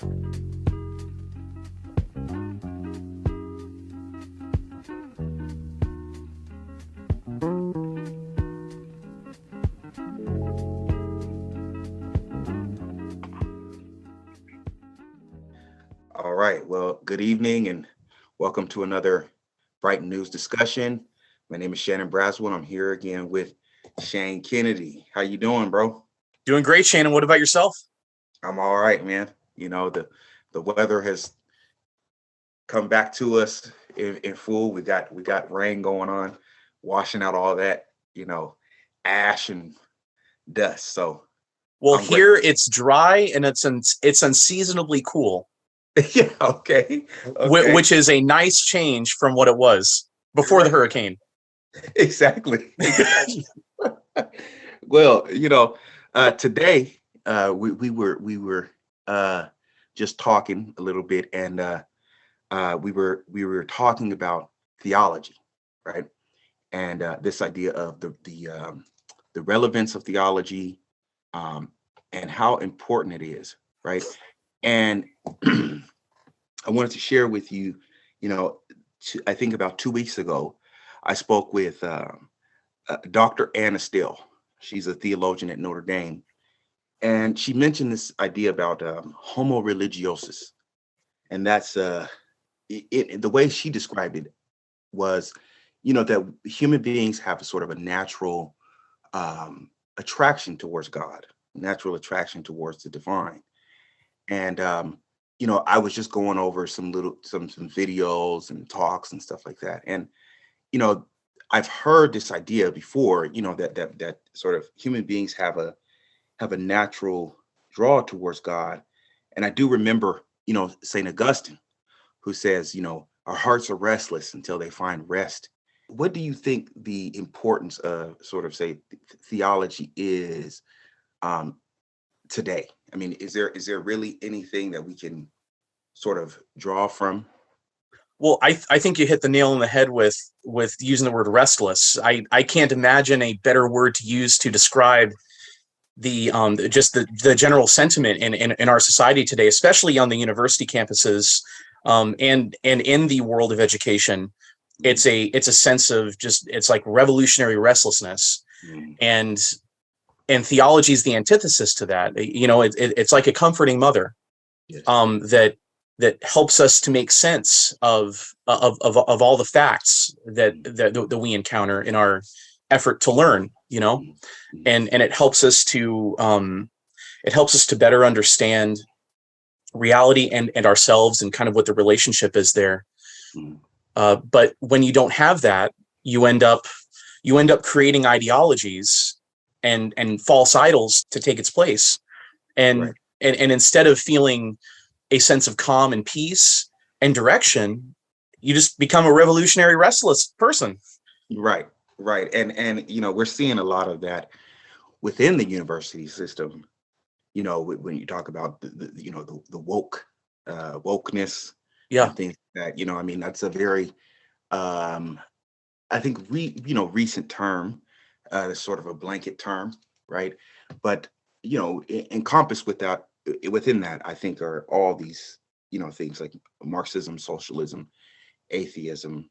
All right. Well, good evening and welcome to another Brighton News discussion. My name is Shannon Braswell. I'm here again with Shane Kennedy. How you doing, bro? Doing great, Shannon. What about yourself? I'm all right, man. You know, the weather has come back to us in full. We got rain going on, washing out all that, ash and dust. So Well, I'm here it's dry and it's unseasonably cool, yeah, okay. which is a nice change from what it was before the hurricane. Exactly. Well, today we were just talking a little bit, and we were talking about theology, right? And this idea of the relevance of theology, and how important it is, right? And I wanted to share with you, I think about 2 weeks ago, I spoke with Dr. Anna Still. She's a theologian at Notre Dame. And she mentioned this idea about homo religiosus. And that's the way she described it was, that human beings have a sort of a natural attraction towards God, natural attraction towards the divine. And, I was just going over some videos and talks and stuff like that. And, I've heard this idea before, that sort of human beings have a natural draw towards God. And I do remember, St. Augustine, who says, our hearts are restless until they find rest. What do you think the importance of sort of say theology is today? I mean, is there really anything that we can sort of draw from? Well, I think you hit the nail on the head with using the word restless. I can't imagine a better word to use to describe the just the general sentiment in our society today, especially on the university campuses, and in the world of education. It's a sense of it's like revolutionary restlessness, and theology is the antithesis to that. It's like a comforting mother, Yes. That helps us to make sense of all the facts that we encounter in our effort to learn, and it helps us to better understand reality and ourselves and kind of what the relationship is there. But when you don't have that, you end up creating ideologies and false idols to take its place, and Right. and instead of feeling a sense of calm and peace and direction, you just become a revolutionary restless person. Right. And we're seeing a lot of that within the university system. When you talk about the wokeness, Yeah. and things like that. I mean, that's a very I think recent term, sort of a blanket term, right? But encompassed within that, I think are all these things like Marxism, socialism, atheism,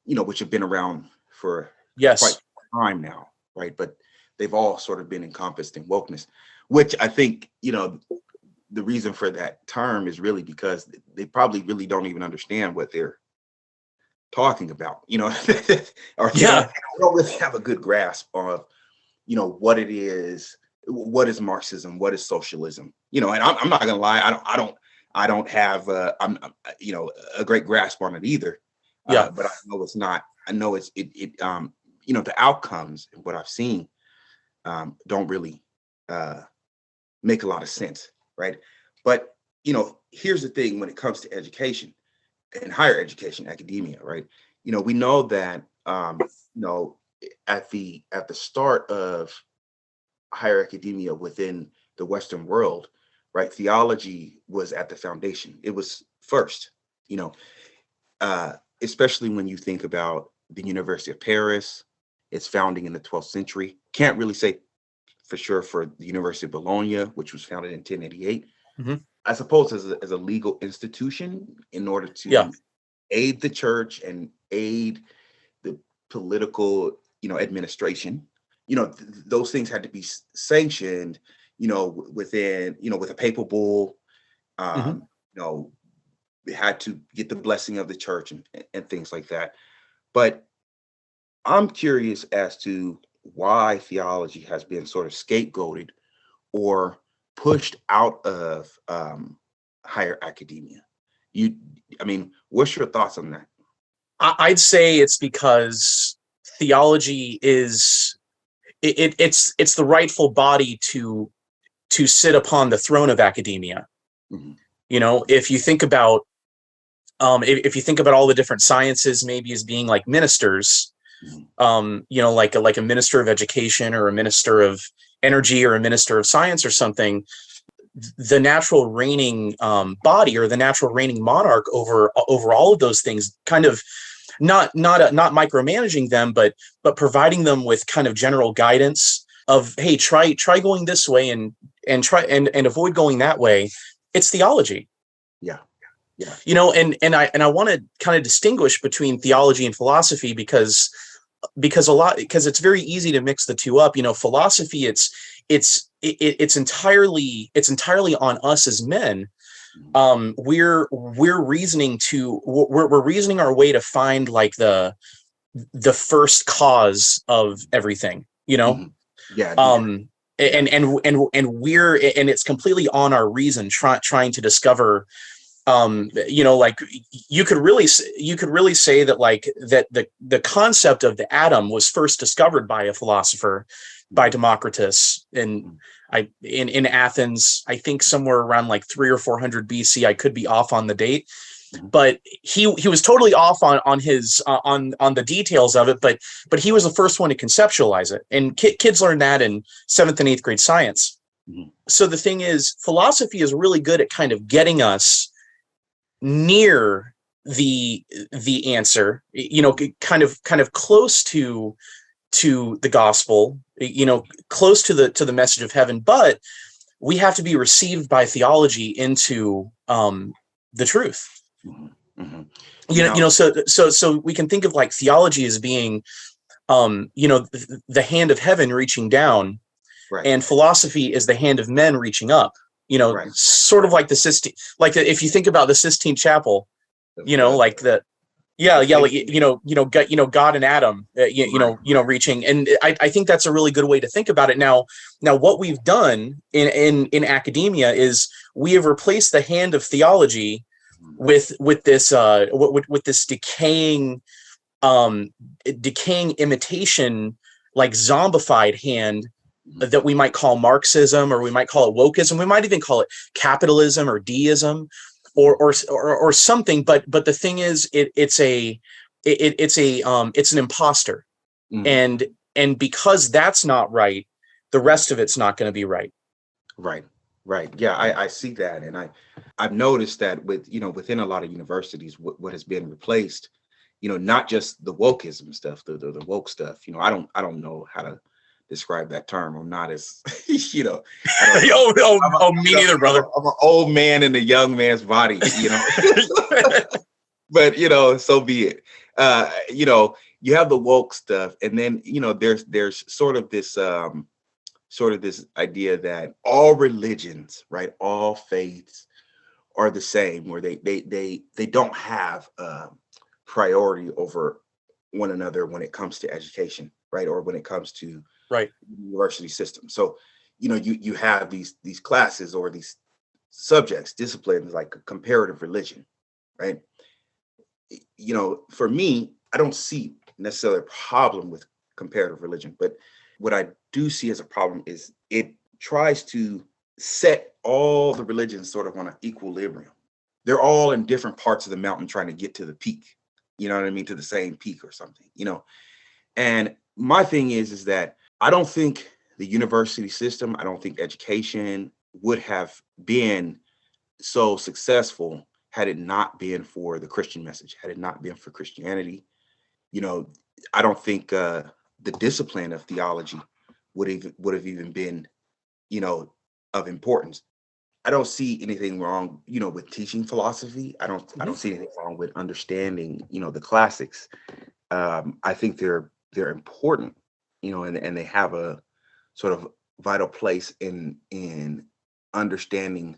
which have been around for Yes. quite some time now, right? But they've all sort of been encompassed in wokeness, which I think the reason for that term is really because they probably really don't even understand what they're talking about, or they don't really have a good grasp of what it is, what is Marxism, what is socialism, and I'm not gonna lie, I don't have a great grasp on it either. But I know it's not. I know the outcomes and what I've seen don't really make a lot of sense, right? But here's the thing: when it comes to education and higher education, academia, right? We know that at the start of higher academia within the Western world, right? Theology was at the foundation. It was first, especially when you think about the University of Paris, its founding in the 12th century. Can't really say for sure for the University of Bologna, which was founded in 1088. Mm-hmm. I suppose as a legal institution in order Yeah. to aid the church and aid the political, administration. Those things had to be sanctioned, within, with a papal bull. Hmm. We had to get the blessing of the church and things like that. But I'm curious as to why theology has been sort of scapegoated or pushed out of higher academia. You, I mean, what's your thoughts on that? I'd say it's because theology is it's the rightful body to sit upon the throne of academia. Hmm. If you think about if you think about all the different sciences maybe as being like ministers, Hmm. like a minister of education or a minister of energy or a minister of science or something, the natural reigning body or the natural reigning monarch over all of those things, kind of not micromanaging them, but providing them with kind of general guidance of, hey, try going this way and try and avoid going that way. It's theology. Yeah, yeah. And I want to kind of distinguish between theology and philosophy because it's very easy to mix the two up. Philosophy, it's entirely on us as men. We're reasoning our way to find like the first cause of everything, Hmm. Yeah, um yeah. and it's completely on our reason trying to discover, like you could really say that like that the concept of the atom was first discovered by a philosopher, by Democritus in Athens, I think somewhere around like 300 or 400 BC. I could be off on the date, Mhm. but he was totally off on his on the details of it, but he was the first one to conceptualize it, and kids learn that in 7th and 8th grade science. Mhm. So the thing is, philosophy is really good at kind of getting us near the answer, kind of close to the gospel, close to the message of heaven, but we have to be received by theology into the truth. Mhm. Mhm. Now, So we can think of like theology as being the hand of heaven reaching down, right, and philosophy is the hand of men reaching up. right, Sort of right. like the Sistine, if you think about the Sistine Chapel, The like yeah, the yeah, like faith, God and Adam, right. reaching, and I think that's a really good way to think about it. Now, what we've done in academia is we have replaced the hand of theology Mhm. with this with this um decaying imitation, like zombified hand Mhm. that we might call Marxism, or we might call it wokeism, we might even call it capitalism or deism, or something. But the thing is, it's an imposter, Mhm. and because that's not right, the rest of it's not going to be right. Right, right. Yeah, I see that, and I've noticed that within a lot of universities, what has been replaced, not just the wokeism stuff, the woke stuff. I don't know how to describe that term. I'm not as, I don't know. Me neither, brother. I'm an old man in a young man's body. But so be it. You have the woke stuff, and then there's sort of this idea that all religions, right, all faiths are the same, where they don't have priority over one another when it comes to education, right, or when it comes to Right. university system. So you have these classes or these subjects, disciplines like comparative religion, right? For me, I don't see necessarily a problem with comparative religion, but what I do see as a problem is it tries to set all the religions sort of on an equilibrium. They're all in different parts of the mountain trying to get to the peak. You know what I mean? To the same peak or something. And my thing is that I don't think the university system, I don't think education would have been so successful had it not been for the Christian message, had it not been for Christianity. You know, I don't think the discipline of theology would have even been, of importance. I don't see anything wrong, with teaching philosophy. I don't Mhm. see anything wrong with understanding, the classics. I think they're important, and they have a sort of vital place in understanding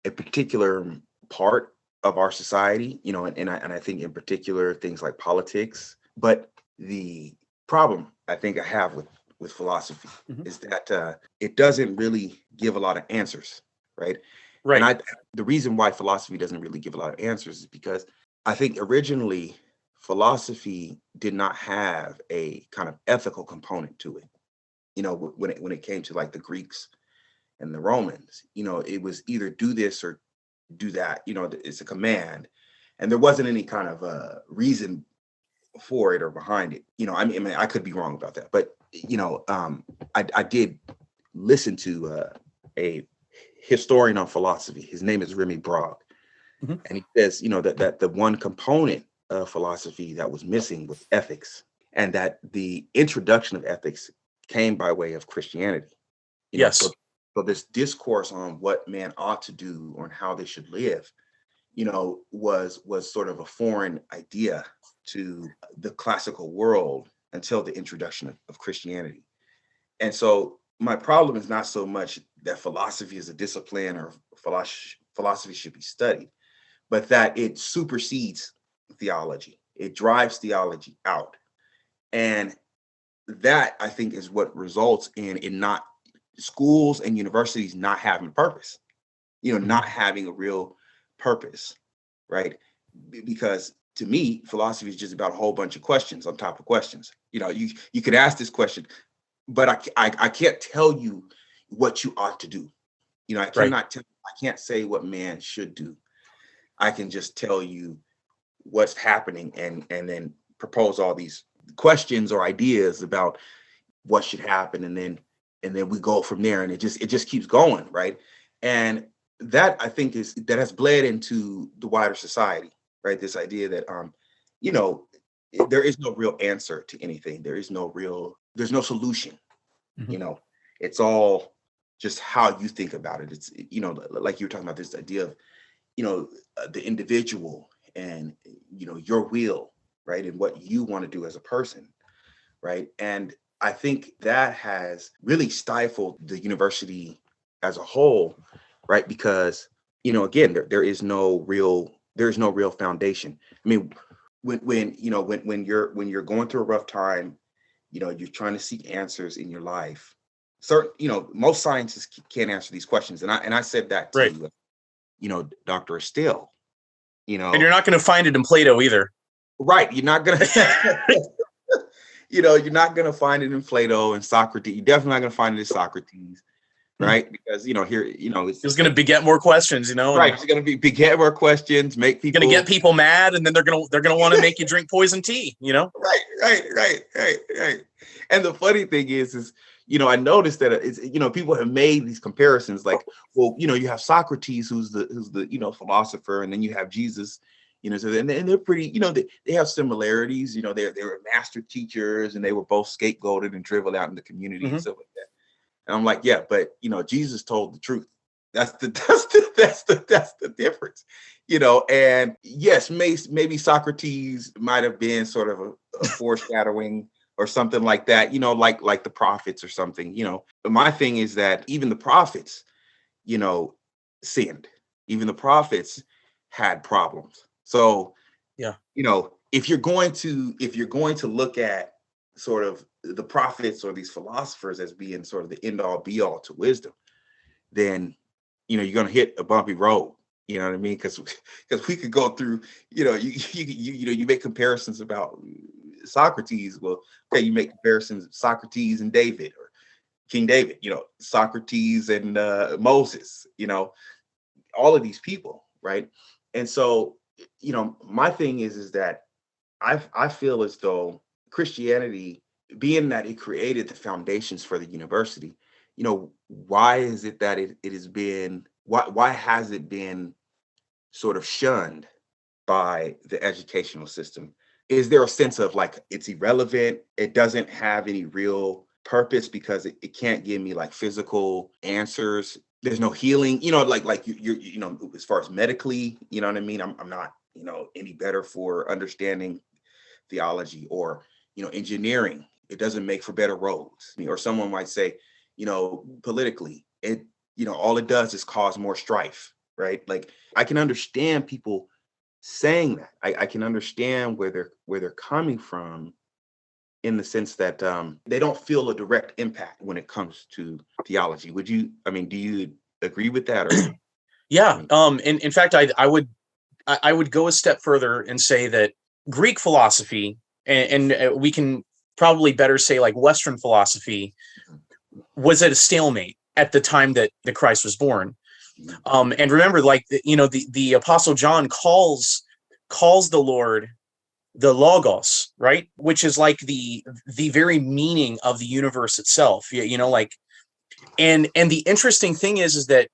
a particular part of our society, and I think in particular things like politics. But the problem I think I have with philosophy Mhm. is that it doesn't really give a lot of answers, right? And Right. the reason why philosophy doesn't really give a lot of answers is because I think originally philosophy did not have a kind of ethical component to it. When it came to like the Greeks and the Romans, it was either do this or do that. It's a command, and there wasn't any kind of reason for it or behind it. I mean, I could be wrong about that, but I did listen to a historian on philosophy. His name is Remy Brog, Mhm. and he says, that the one component of philosophy that was missing was ethics, and that the introduction of ethics came by way of Christianity. So Yes. this discourse on what man ought to do or how they should live, was sort of a foreign idea to the classical world until the introduction of Christianity. And so my problem is not so much that philosophy is a discipline or philosophy should be studied, but that it supersedes theology. It drives theology out. And that I think is what results in not schools and universities not having purpose, Mhm. not having a real purpose, right? Because to me, philosophy is just about a whole bunch of questions on top of questions. You could ask this question, but I can't tell you what you ought to do. I Right. cannot tell, I can't say what man should do. I can just tell you what's happening and then propose all these questions or ideas about what should happen, and then we go from there, and it just keeps going, right? And that I think that has bled into the wider society, right? This idea that you know there is no real answer to anything. There's no solution. Mhm. you know it's all just how you think about it. It's like you were talking about, this idea of the individual, and your will, right, and what you want to do as a person, right? And I think that has really stifled the university as a whole, right? Because again, there is no real foundation. I mean, when you're going through a rough time, you're trying to seek answers in your life. Certain, most scientists can't answer these questions, and I said that Right. to Dr. Estelle. And you're not going to find it in Plato either. Right, you're not gonna you're not going to find it in Plato and Socrates. You're definitely not going to find it in Socrates, right? Because here, it's It's just going to like, beget more questions, right. and It's going to be get more questions, make going to get people people mad, and then they're going to want to make you drink poison tea. right. And the funny thing is, I noticed that it's, people have made these comparisons, like, well, you have Socrates, who's the philosopher, and then you have Jesus. So and they're pretty, they have similarities. They were master teachers, and they were both scapegoated and dribbled out in the community and Mhm. stuff like that. And I'm like, yeah, but Jesus told the truth. That's the difference. And yes, maybe Socrates might have been sort of a foreshadowing or something like that, like the prophets or something. But my thing is that even the prophets, you know, sinned. Even the prophets had problems. So, Yeah. if you're going to look at sort of the prophets or these philosophers as being sort of the end all be all to wisdom, then you're going to hit a bumpy road. You know what I mean? Because we could go through. You make comparisons about Socrates. Well, okay, you make comparisons of Socrates and David, or King David. Socrates and Moses. All of these people, right? And so, my thing is that I feel as though Christianity, being that it created the foundations for the university, why is it that it has been, why has it been sort of shunned by the educational system? Is there a sense of like it's irrelevant? It doesn't have any real purpose because it can't give me like physical answers. There's no healing, like you're as far as medically, you know what I mean? I'm not, any better for understanding theology or, engineering. It doesn't make for better roads. Or someone might say, politically, all it does is cause more strife, right? Like I can understand people saying that. I can understand where they're coming from, in the sense that they don't feel a direct impact when it comes to theology. Do you agree with that? Or Yeah. In fact, I would go a step further and say that Greek philosophy, and we can probably better say like Western philosophy, was at a stalemate at the time that Christ was born. And remember, like the Apostle John calls the Lord the Logos, right? Which is like the very meaning of the universe itself. Like, and the interesting thing is that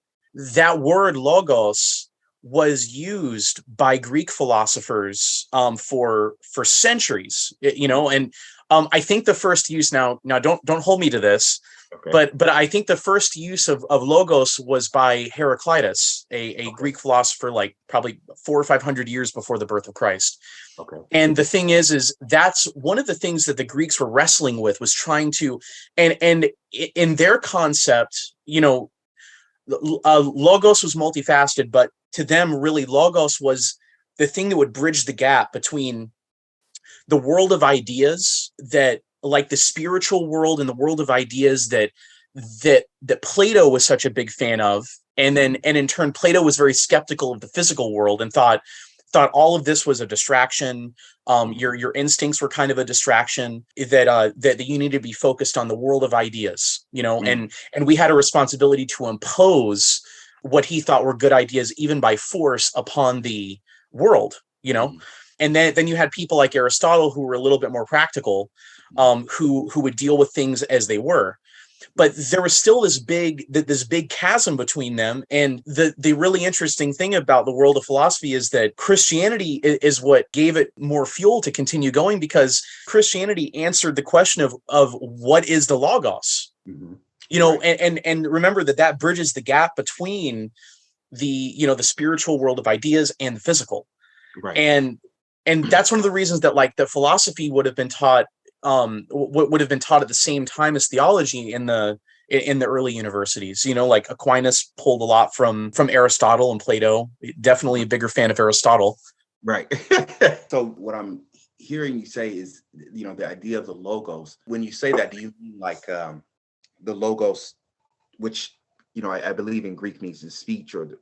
word Logos was used by Greek philosophers for centuries. And I think the first use, now don't hold me to this, okay. but I think the first use of logos was by Heraclitus, a Greek philosopher, like probably 400 or 500 years before the birth of Christ. Okay. And the thing is that's one of the things that the Greeks were wrestling with, was trying to, and in their concept, logos was multifaceted, but to them, really, logos was the thing that would bridge the gap between the world of ideas, that like the spiritual world and the world of ideas that Plato was such a big fan of, and in turn Plato was very skeptical of the physical world and thought all of this was a distraction. Your instincts were kind of a distraction, that you need to be focused on the world of ideas, and we had a responsibility to impose what he thought were good ideas, even by force, upon the world, And then you had people like Aristotle, who were a little bit more practical, who would deal with things as they were. But there was still this big chasm between them. And the really interesting thing about the world of philosophy is that Christianity is what gave it more fuel to continue going, because Christianity answered the question of what is the Logos. Mm-hmm. Right. And remember that bridges the gap between the spiritual world of ideas and the physical. Right. And that's one of the reasons that like the philosophy would have been taught at the same time as theology in the early universities. Like Aquinas pulled a lot from Aristotle and Plato. Definitely a bigger fan of Aristotle. Right. So what I'm hearing you say is, the idea of the Logos. When you say that, do you mean like the Logos, which I believe in Greek means the speech or the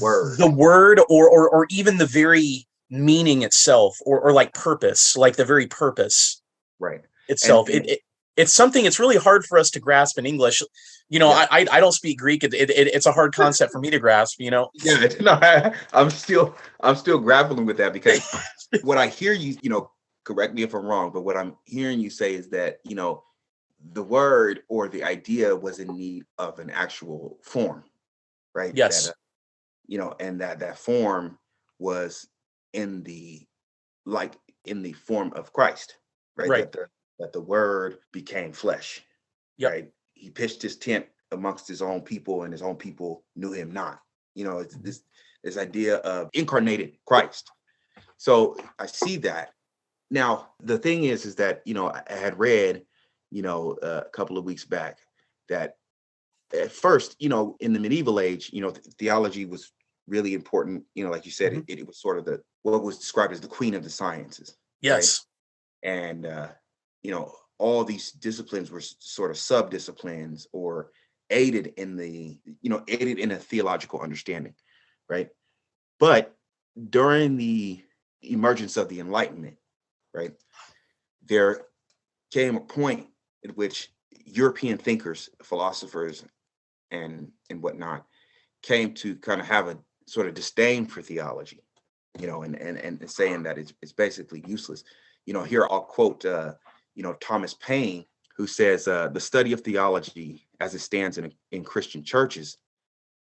word, or even the very meaning itself, or like purpose, like the very purpose, right, itself. It's something it's really hard for us to grasp in English. Yeah. I don't speak Greek. It's a hard concept for me to grasp. Yeah, no, I'm still grappling with that, because what I hear you, correct me if I'm wrong, but what I'm hearing you say is that the word or the idea was in need of an actual form, right? Yes. That, and that form was in the form of Christ, right? Right. That the word became flesh. Yep. Right? He pitched his tent amongst his own people, and his own people knew him not. It's this idea of incarnated Christ. So I see that. Now, the thing is that, I had read, a couple of weeks back, that at first, in the medieval age, theology was really important. Like you said, it was sort of what was described as the queen of the sciences. Yes. Right? And, all these disciplines were sort of sub-disciplines, or aided in a theological understanding. Right. But during the emergence of the Enlightenment, right, there came a point at which European thinkers, philosophers, and whatnot, came to kind of have a sort of disdain for theology, and saying that it's basically useless. Here I'll quote, Thomas Paine, who says, the study of theology as it stands in Christian churches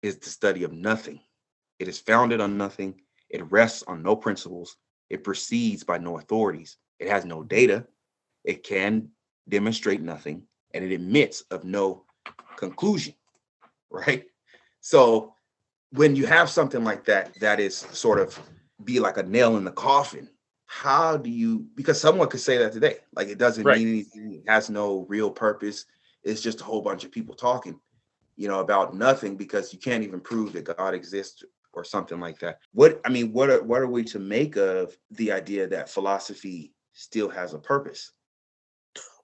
is the study of nothing. It is founded on nothing. It rests on no principles. It proceeds by no authorities. It has no data. It can demonstrate nothing, and it admits of no conclusion, right? So when you have something like that, that is sort of be like a nail in the coffin, how do you, because someone could say that today, like it doesn't Right. mean anything, it has no real purpose. It's just a whole bunch of people talking, about nothing, because you can't even prove that God exists or something like that. What are we to make of the idea that philosophy still has a purpose?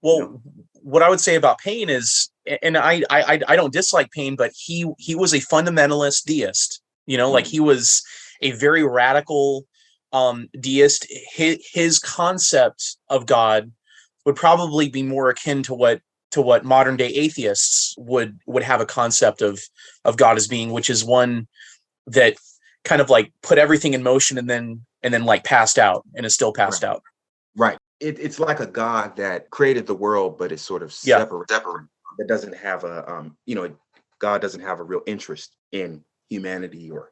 Well, what I would say about Paine is, and I don't dislike Paine, but he was a fundamentalist deist. Like he was a very radical deist. His concept of God would probably be more akin to what modern day atheists would have a concept of God as being, which is one that kind of like put everything in motion and then like passed out and is still passed Right. out. Right. It's like a God that created the world, but it's sort of Yeah. separate. That doesn't have a God doesn't have a real interest in humanity or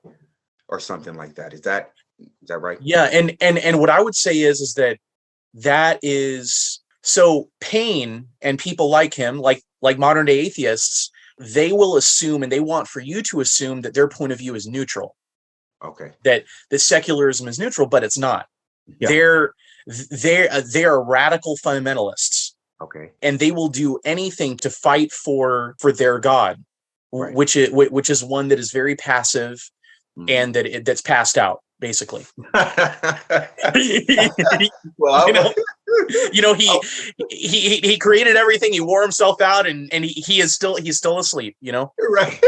something like that. Is that right? Yeah, and what I would say is that is so Paine and people like him, like modern day atheists, they will assume and they want for you to assume that their point of view is neutral, Okay. that secularism is neutral, but it's not. Yeah. They're radical fundamentalists, Okay. and they will do anything to fight for their God, Right. which is one that is very passive and that's passed out, basically. Well, he created everything. He wore himself out, and he's still asleep. Right.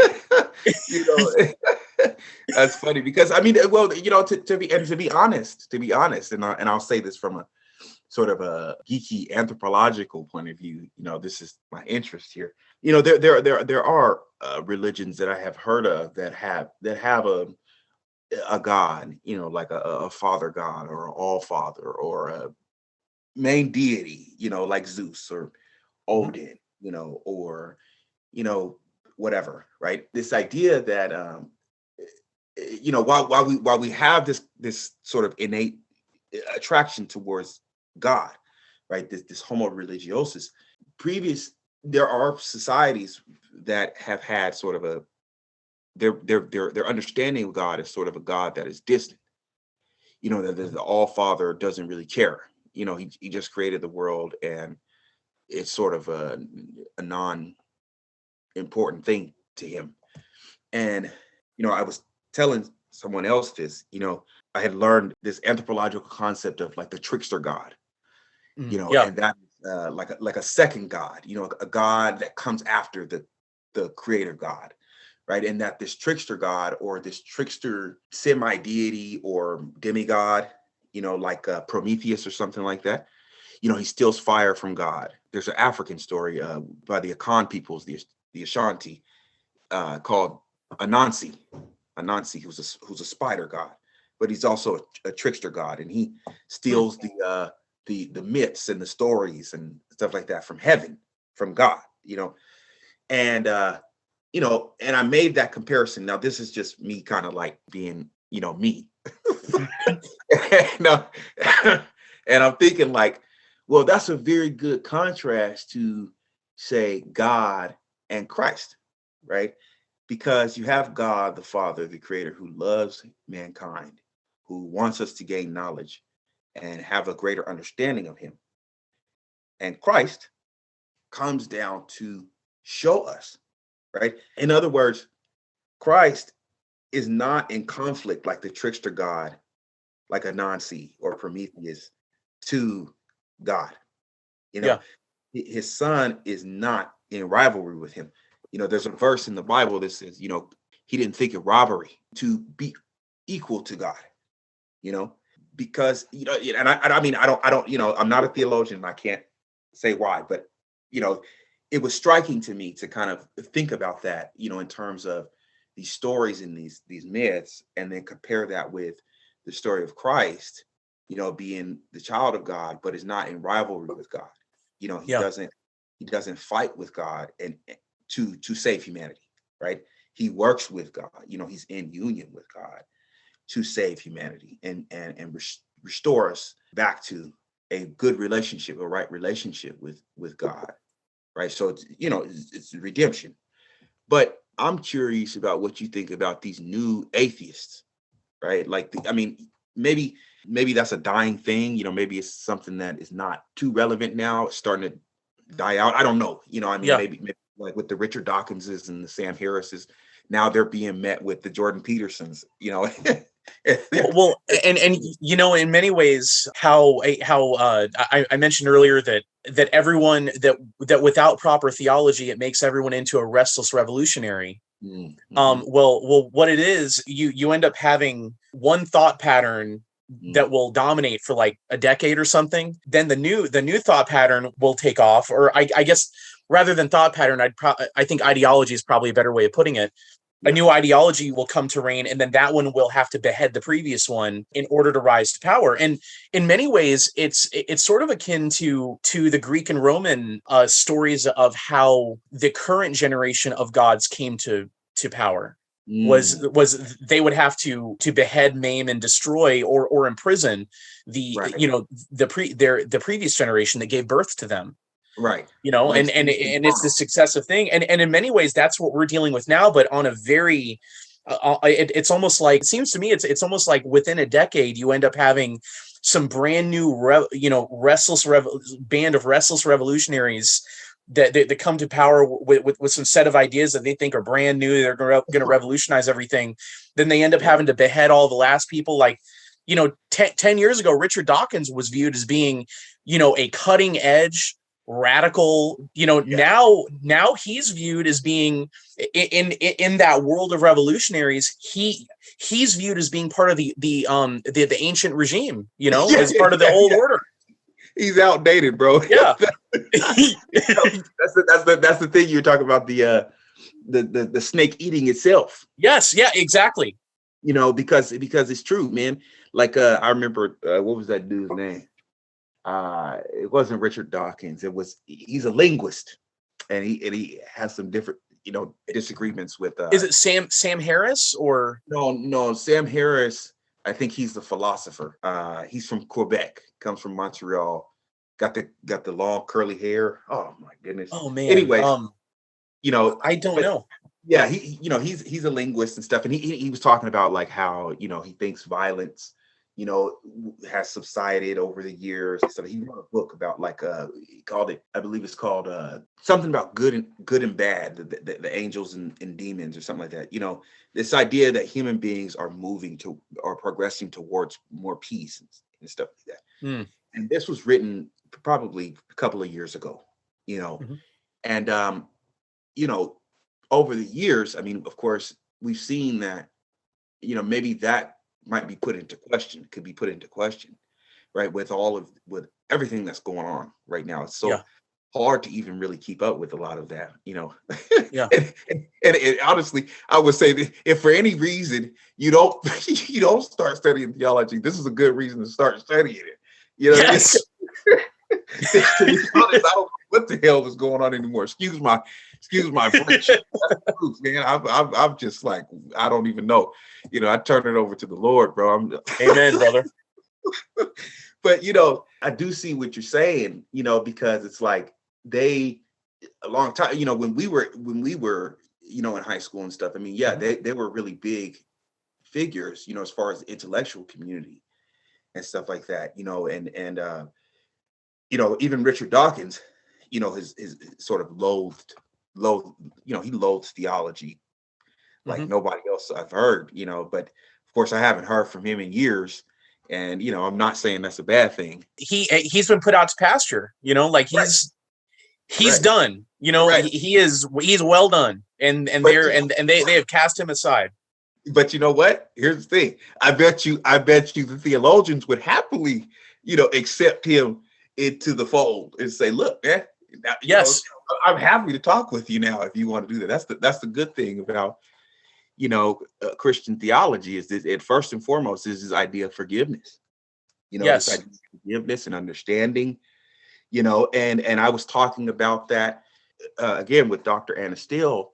That's funny, because well, to be honest, and I'll say this from a sort of a geeky anthropological point of view. This is my interest here. There are religions that I have heard of that have a god, like a father god or an all father or a main deity, like Zeus or Odin, or whatever, right? This idea that while we have this sort of innate attraction towards God, right? This homo religiosus. There are societies that have had sort of their understanding of God is sort of a God that is distant. That the All Father doesn't really care. He just created the world, and it's sort of a non-important thing to him. And I was telling someone else this. I had learned this anthropological concept of like the trickster God. Yeah. And that like a second God. A God that comes after the creator God. Right. And that this trickster God, or this trickster semi-deity or demigod, like Prometheus or something like that, he steals fire from God. There's an African story by the Akan peoples, the Ashanti, called Anansi. Anansi, who's a spider god, but he's also a trickster god, and he steals the myths and the stories and stuff like that from heaven, from God. And and I made that comparison. Now, this is just me kind of like being, me. No, and I'm thinking like, well, that's a very good contrast to say God and Christ, right? Because you have God, the Father, the Creator, who loves mankind, who wants us to gain knowledge and have a greater understanding of Him. And Christ comes down to show us, right? In other words, Christ is not in conflict like the trickster God, like Anansi or Prometheus, to God. Yeah. His son is not in rivalry with him. There's a verse in the Bible that says, he didn't think it robbery to be equal to God, because, and I don't, I'm not a theologian. I can't say why, but, it was striking to me to kind of think about that, in terms of these stories and these myths, and then compare that with the story of Christ, being the child of God, but is not in rivalry with God. He doesn't fight with God and to save humanity, right? He works with God. He's in union with God to save humanity and restore us back to a good relationship, a right relationship with God, right? So it's redemption. But I'm curious about what you think about these new atheists, right? Like, I mean, maybe that's a dying thing. Maybe it's something that is not too relevant now. It's starting to die out. I don't know. I mean, Yeah. maybe like with the Richard Dawkinses and the Sam Harrises, now they're being met with the Jordan Petersons. Well, and in many ways, I mentioned earlier that everyone that without proper theology, it makes everyone into a restless revolutionary. Mm-hmm. Well, what it is, you end up having one thought pattern that will dominate for like a decade or something. Then the new thought pattern will take off, or I guess rather than thought pattern, I think ideology is probably a better way of putting it. A new ideology will come to reign, and then that one will have to behead the previous one in order to rise to power. And in many ways, it's sort of akin to the Greek and Roman stories of how the current generation of gods came to power. Was they would have to behead, maim, and destroy, or imprison the the previous generation that gave birth to them. Right. And it's the successive thing, and in many ways that's what we're dealing with now, but on a very it's almost like, it seems to me, it's almost like within a decade you end up having some brand new band of restless revolutionaries that come to power with some set of ideas that they think are brand new. They're going to revolutionize everything. Then they end up having to behead all the last people. Like 10 years ago, Richard Dawkins was viewed as being a cutting edge radical. Now he's viewed as being in that world of revolutionaries. He's viewed as being part of the ancient regime, as part of the old order. He's outdated, bro. Yeah. That's the thing you're talking about, the snake eating itself. Yes, yeah, exactly. Because it's true, man. Like I remember what was that dude's name? It wasn't Richard Dawkins. He's a linguist, and he has some different disagreements with. Is it Sam Harris or no Sam Harris? I think he's the philosopher. He's from Quebec, comes from Montreal, got the long curly hair. Oh my goodness. Oh man. Anyway, I don't know. Yeah, he's a linguist and stuff, and he was talking about like how he thinks violence has subsided over the years. So he wrote a book about like he called it, I believe it's called something about good and bad, the angels and demons or something like that. This idea that human beings are progressing towards more peace and stuff like that. And this was written probably a couple of years ago, and over the years, I mean, of course, we've seen that maybe that might be put into question, could be put into question, right? With everything that's going on right now. It's so hard to even really keep up with a lot of that, Yeah. and honestly, I would say that if for any reason you don't start studying theology, this is a good reason to start studying it. Yes. To be honest, I don't know what the hell is going on anymore. Excuse my French. Man, I'm just like, I don't even know. I turn it over to the Lord, bro. Amen, brother. But I do see what you're saying, because it's like a long time, when we were in high school and stuff. I mean, they were really big figures, as far as the intellectual community and stuff like that, and even Richard Dawkins, his sort of loathed, he loathes theology like nobody else I've heard, but of course I haven't heard from him in years. And, I'm not saying that's a bad thing. He's been put out to pasture, like he's done, he's well done. And they have cast him aside. But you know what? Here's the thing. I bet you the theologians would happily, accept him into the fold and say, look, man, yes, I'm happy to talk with you now if you want to do that. That's the good thing about Christian theology, is that it first and foremost is this idea of forgiveness. Yes. This idea of forgiveness and understanding. And I was talking about that again with Dr. Anna Steele.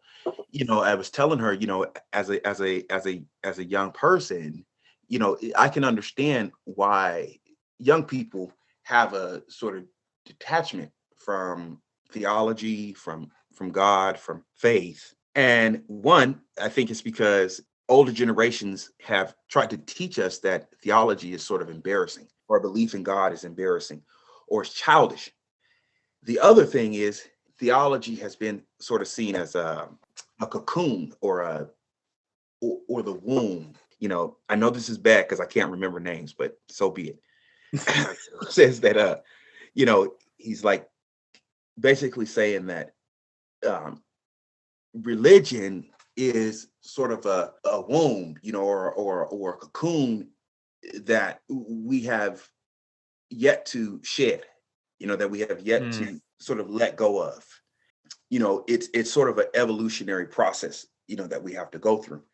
I was telling her, as a young person, I can understand why young people have a sort of detachment from theology, from God, from faith. And one, I think it's because older generations have tried to teach us that theology is sort of embarrassing, or belief in God is embarrassing, or it's childish. The other thing is theology has been sort of seen as a cocoon, or the womb. I know this is bad because I can't remember names, but so be it. Says that he's like basically saying that um, religion is sort of a womb, or a cocoon that we have yet to shed, that we have yet to sort of let go of. It's sort of an evolutionary process, that we have to go through.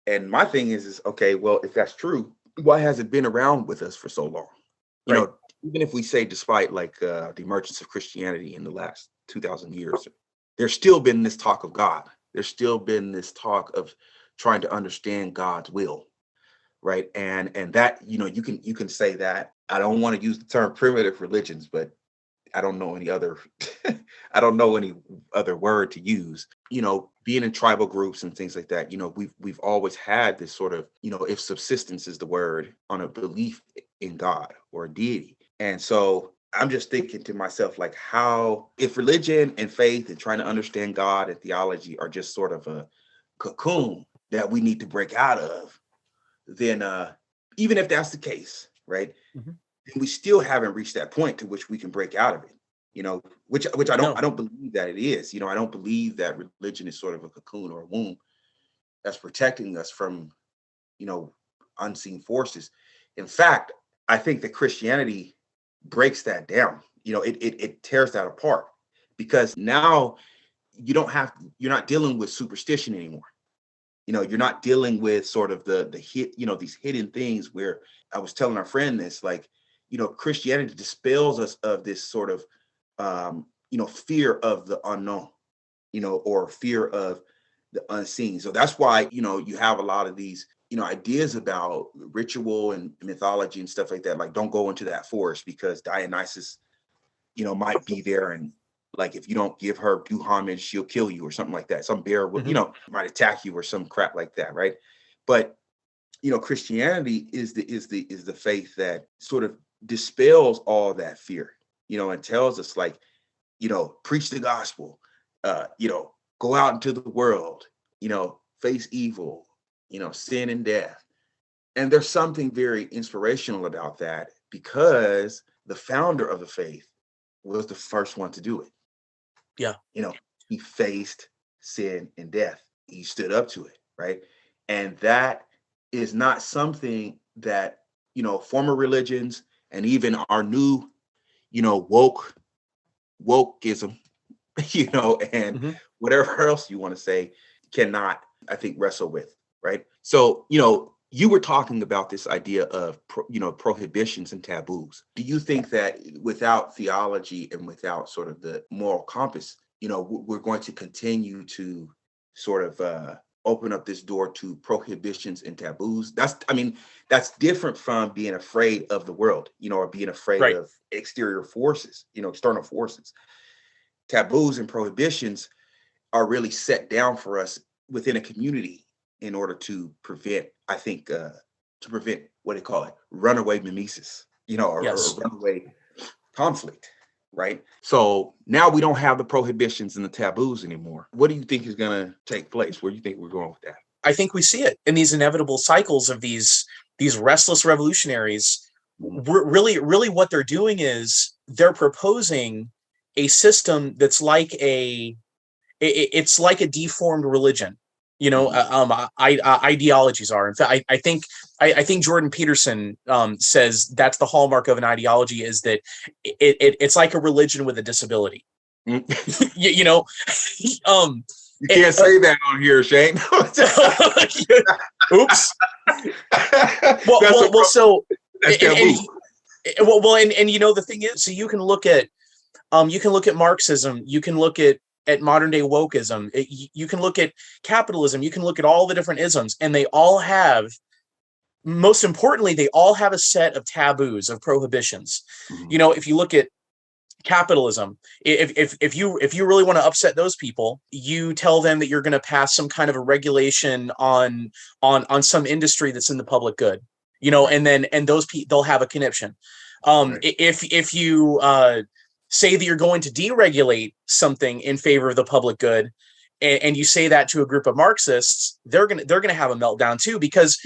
And my thing is okay, well, if that's true, why has it been around with us for so long? Right. Even if we say, despite like the emergence of Christianity in the last 2,000 years, there's still been this talk of God. There's still been this talk of trying to understand God's will, right? And that, you can say that. I don't want to use the term primitive religions, but I don't know any other I don't know any other word to use. Being in tribal groups and things like that, we've always had this sort of, if subsistence is the word, on a belief in God or a deity. And so I'm just thinking to myself, like, how, if religion and faith and trying to understand God and theology are just sort of a cocoon that we need to break out of, then even if that's the case, right? Mhm. And we still haven't reached that point to which we can break out of it, which I don't No. I don't believe that it is. I don't believe that religion is sort of a cocoon or a womb that's protecting us from, unseen forces. In fact, I think that Christianity breaks that down. It tears that apart, because now you're not dealing with superstition anymore. You're not dealing with sort of the hit, these hidden things, where I was telling our friend this, like, Christianity dispels us of this sort of, fear of the unknown, or fear of the unseen. So that's why, you have a lot of these, ideas about ritual and mythology and stuff like that. Like, don't go into that forest because Dionysus, might be there, and like, if you don't give her due homage, she'll kill you or something like that. Some bear will, Mhm. might attack you or some crap like that, right? But Christianity is the faith that sort of dispels all that fear, and tells us, like, preach the gospel, go out into the world, face evil, sin and death. And there's something very inspirational about that, because the founder of the faith was the first one to do it. Yeah. He faced sin and death. He stood up to it, right? And that is not something that, former religions and even our new, wokeism, and Mhm. whatever else you want to say, cannot, I think, wrestle with, right? So, you were talking about this idea of, prohibitions and taboos. Do you think that without theology and without sort of the moral compass, we're going to continue to sort of open up this door to prohibitions and taboos? That's different from being afraid of the world, or being afraid Right. of exterior forces, external forces. Taboos and prohibitions are really set down for us within a community in order to prevent, I think, to prevent, what they call it, runaway mimesis, or Yes. runaway conflict, right? So now we don't have the prohibitions and the taboos anymore. What do you think is going to take place? Where do you think we're going with that? I think we see it in these inevitable cycles of these restless revolutionaries. Mhm. Really what they're doing is they're proposing a system that's like it's like a deformed religion. Mhm. Ideologies are. In fact, I think Jordan Peterson says that's the hallmark of an ideology, is that it's like a religion with a disability. you, you know, um, You it, can't say that on here, Shane. oops. Well, That's a well, well. So, that's and taboo. and the thing is, so you can look at Marxism, you can look at modern day wokeism, you can look at capitalism, you can look at all the different isms, and they all have most importantly, they all have a set of taboos, of prohibitions. Mhm. You know, if you look at capitalism, if you really want to upset those people, you tell them that you're going to pass some kind of a regulation on some industry that's in the public good, you know, Right. and those people, they'll have a conniption. Right. If you say that you're going to deregulate something in favor of the public good, and you say that to a group of Marxists, they're gonna have a meltdown too, because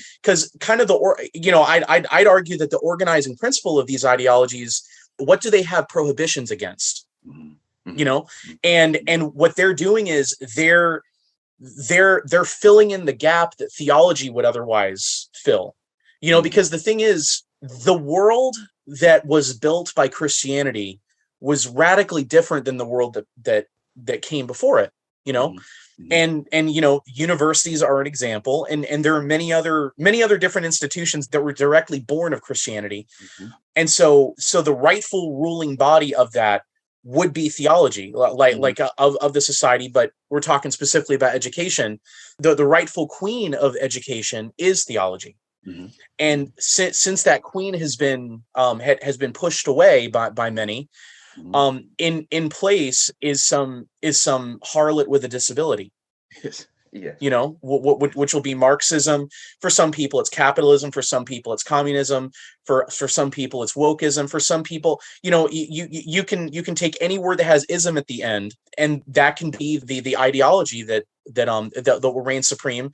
kind of I'd argue that the organizing principle of these ideologies, what do they have prohibitions against? Mhm. You Mhm. know, and what they're doing is they're filling in the gap that theology would otherwise fill. You know, Mhm. because the thing is, the world that was built by Christianity was radically different than the world that came before it. You know, Mhm. Mhm. and you know, universities are an example, and there are many other different institutions that were directly born of Christianity. Mhm. And so the rightful ruling body of that would be theology, Mhm. of the society. But we're talking specifically about education. The rightful queen of education is theology. Mhm. And since that queen has been pushed away by many, Mhm. in place is some harlot with a disability, Yes. Yes. you know, which will be Marxism. For some people it's capitalism, for some people it's communism, for some people it's wokeism, for some people, you know, you can take any word that has ism at the end, and that can be the ideology that will reign supreme.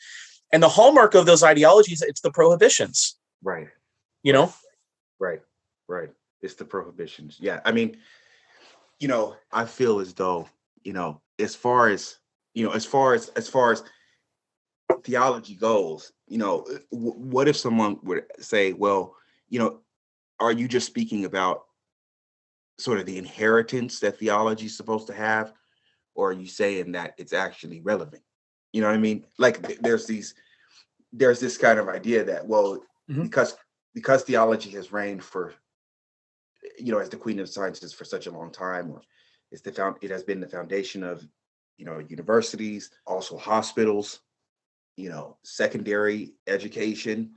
And the hallmark of those ideologies, it's the prohibitions, Right. you Right. know. Right. Right. It's the prohibitions. Yeah. I mean, I feel as though, as far as theology goes, what if someone would say, well, you know, are you just speaking about sort of the inheritance that theology is supposed to have, or are you saying that it's actually relevant? You know what I mean? Like there's this kind of idea that, well, Mhm. because because theology has reigned for, as the queen of sciences for such a long time, or it has been the foundation of, universities, also hospitals, secondary education,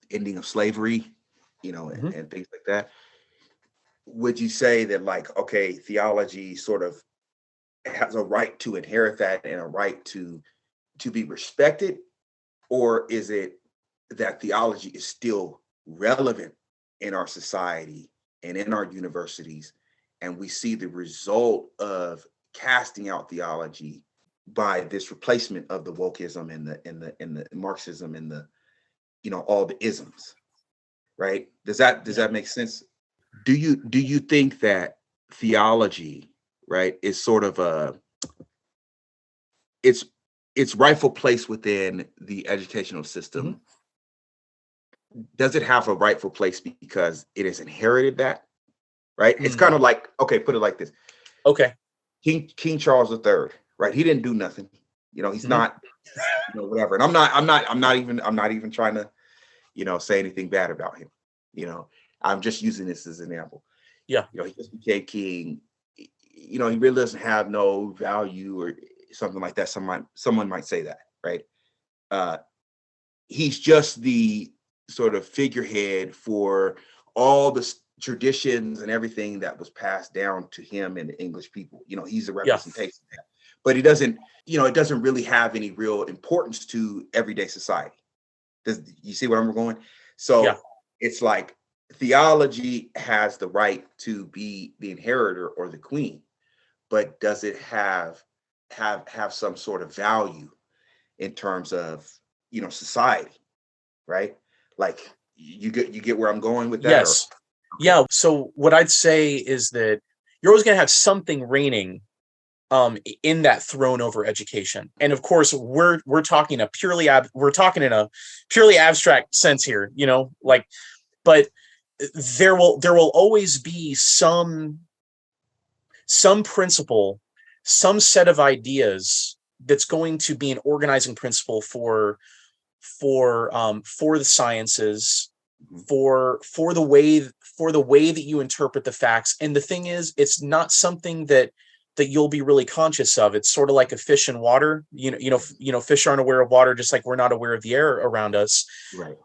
ending of slavery, Mhm. and things like that. Would you say that, like, okay, theology sort of has a right to inherit that and a right to be respected, or is it that theology is still relevant in our society and in our universities, and we see the result of casting out theology by this replacement of the wokeism and the Marxism and the, all the isms, right? Does Yeah. that make sense? Do you think that theology, right, is sort of its its rightful place within the educational Mhm. system? Does it have a rightful place because it has inherited that, right? It's kind Mm. of like, okay, put it like this: Okay. King Charles III, right? He didn't do nothing. He's Mhm. not, whatever. And I'm not even trying to, say anything bad about him. You know, I'm just using this as an example. Yeah. He just became king. He really doesn't have no value or something like that. Someone might say that, right? Uh, he's just the sort of figurehead for all the traditions and everything that was passed down to him and the English people. He's a Yeah. representation of that, but it doesn't really have any real importance to everyday society. Does you see where I'm going? Yeah. So it's like theology has the right to be the inheritor or the queen, but does it have some sort of value in terms of, society, right? Like, you get where I'm going with that, or Yes. okay. Yeah. So what I'd say is that you're always going to have something reigning in that throne over education. And of course, we're talking in a purely abstract sense here, you know, like, but there will always be some principle, some set of ideas that's going to be an organizing principle for the sciences, Mhm. for the way that you interpret the facts. And the thing is, it's not something that you'll be really conscious of. It's sort of like a fish in water. Fish aren't aware of water, just like we're not aware of the air around us. Right.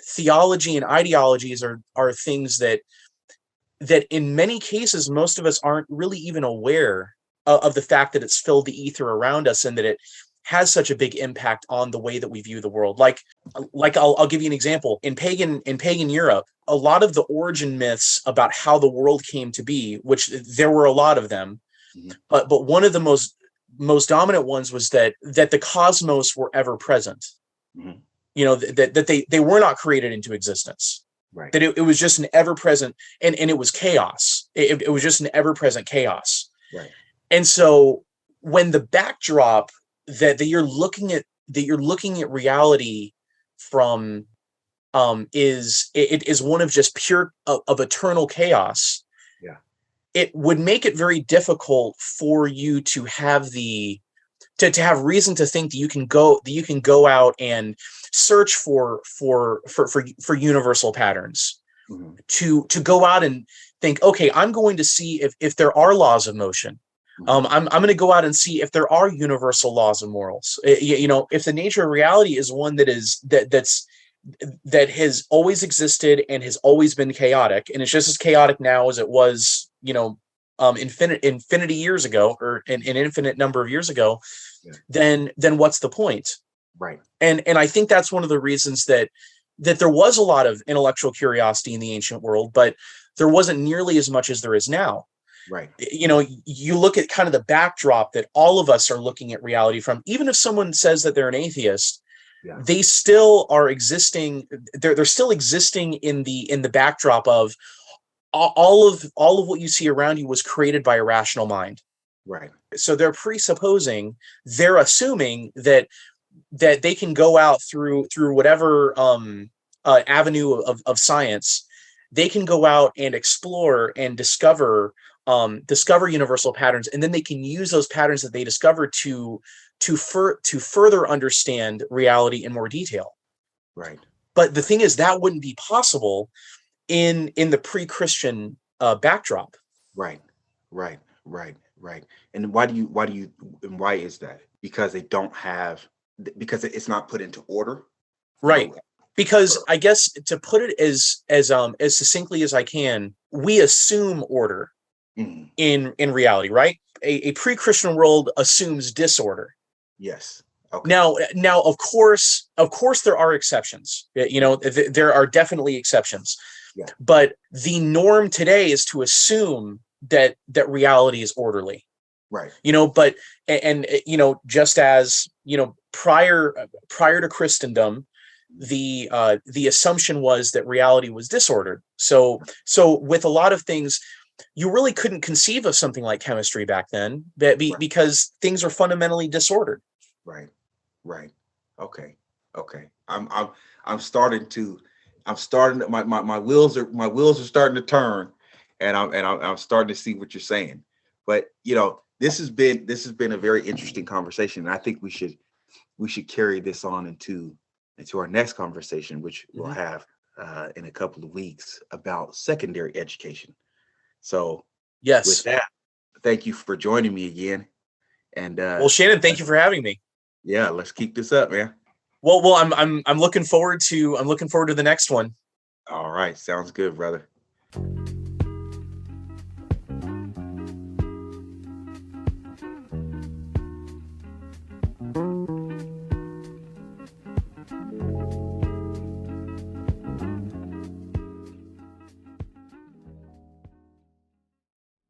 Theology and ideologies are things that in many cases most of us aren't really even aware of the fact that it's filled the ether around us, and that it has such a big impact on the way that we view the world. Like I'll give you an example. In pagan Europe, a lot of the origin myths about how the world came to be, which there were a lot of them, but one of the most dominant ones was that the cosmos were ever present. That they were not created into existence. Right. That it was just an ever present, and it was chaos. It was just an ever present chaos. Right. And so when the backdrop that you're looking at reality from is one of just pure of eternal chaos. Yeah. It would make it very difficult for you to have to have reason to think that you can go out and search for universal patterns. To go out and think, okay, I'm going to see if there are laws of motion. I'm going to go out and see if there are universal laws of morals. If the nature of reality is one that has always existed and has always been chaotic, and it's just as chaotic now as it was, infinity years ago, or an infinite number of years ago, then what's the point? Right. And I think that's one of the reasons that there was a lot of intellectual curiosity in the ancient world, but there wasn't nearly as much as there is now. Right. You look at kind of the backdrop that all of us are looking at reality from. Even if someone says that they're an atheist, they still are existing. They're still existing in the backdrop of all of what you see around you was created by a rational mind. Right. So they're assuming that they can go out through whatever avenue of science. They can go out and explore and discover universal patterns, and then they can use those patterns that they discover to further understand reality in more detail. Right. But the thing is, that wouldn't be possible in the pre-Christian backdrop. Right. And why is that? Because it's not put into order. Right. Because I guess, to put it as succinctly as I can, we assume order in reality, right? A pre-Christian world assumes disorder. Yes. Okay. Now, of course, there are exceptions. There are definitely exceptions. Yeah. But the norm today is to assume that reality is orderly. Right. But just as prior to Christendom, the assumption was that reality was disordered. So with a lot of things, you really couldn't conceive of something like chemistry back then, because things are fundamentally disordered. Right. Okay. I'm starting my wheels are starting to turn, and I'm starting to see what you're saying. But this has been a very interesting conversation, and I think we should carry this on into our next conversation, which we'll have in a couple of weeks, about secondary education. So yes, with that, thank you for joining me again. And well, Shannon, thank you for having me. Yeah, let's keep this up, man. Well, I'm looking forward to the next one. All right, sounds good, brother.